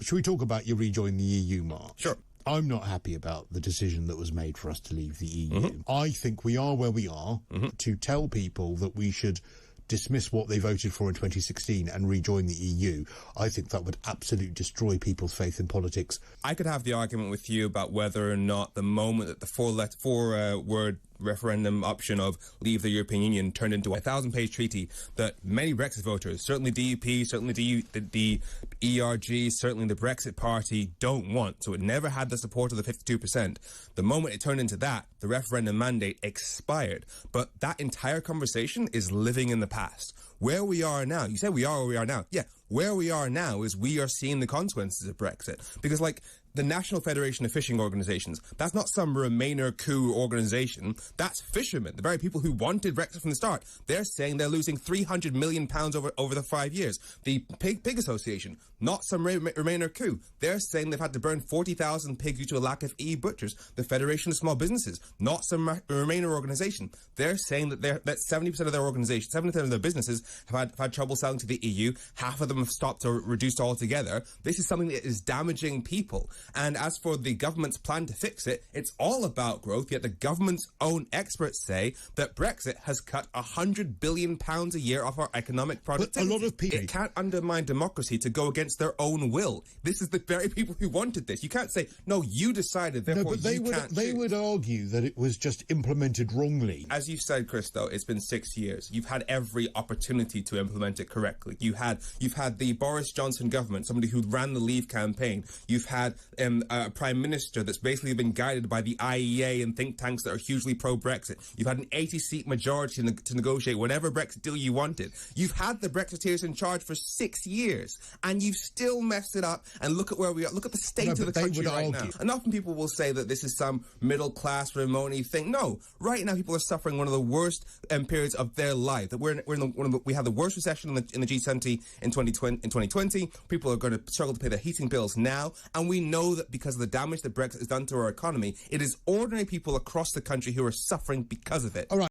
should we talk about your Rejoin the EU march? Sure. I'm not happy about the decision that was made for us to leave the EU. I think we are where we are to tell people that we should dismiss what they voted for in 2016 and rejoin the EU. I think that would absolutely destroy people's faith in politics. I could have the argument with you about whether or not the moment that the four-word referendum option of leave the European Union turned into a 1,000-page treaty that many Brexit voters, certainly DUP, certainly the ERG, certainly the Brexit Party, don't want. So it never had the support of the 52%. The moment it turned into that, the referendum mandate expired. But that entire conversation is living in the past. Where we are now, you say we are where we are now. Yeah, where we are now is we are seeing the consequences of Brexit. Because, like, the National Federation of Fishing Organisations, that's not some Remainer coup organisation. That's fishermen, the very people who wanted Brexit from the start. They're saying they're losing £300 million over the 5 years. The Pig Association, not some Remainer coup. They're saying they've had to burn 40,000 pigs due to a lack of butchers. The Federation of Small Businesses, not some Remainer organisation. They're saying that 70% of their organisation, 70% of their businesses have had trouble selling to the EU. Half of them have stopped or reduced altogether. This is something that is damaging people. And as for the government's plan to fix it, it's all about growth, yet the government's own experts say that Brexit has cut £100 billion a year off our economic productivity. But a lot of people... It can't undermine democracy to go against their own will. This is the very people who wanted this. You can't say, no, you decided, therefore you can't They would argue that it was just implemented wrongly. As you said, Chris, though, it's been 6 years. You've had every opportunity to implement it correctly. You've had the Boris Johnson government, somebody who ran the Leave campaign. You've had a Prime Minister that's basically been guided by the IEA and think tanks that are hugely pro-Brexit. You've had an 80-seat majority to negotiate whatever Brexit deal you wanted. You've had the Brexiteers in charge for 6 years, and you've still messed it up. And look at where we are. Look at the state of the country right now. And often people will say that this is some middle-class Ramoni thing. No, right now people are suffering one of the worst periods of their life. That we had the worst recession in the G20 in 2020. People are going to struggle to pay their heating bills now, and we know that because of the damage that Brexit has done to our economy, it is ordinary people across the country who are suffering because of it. All right.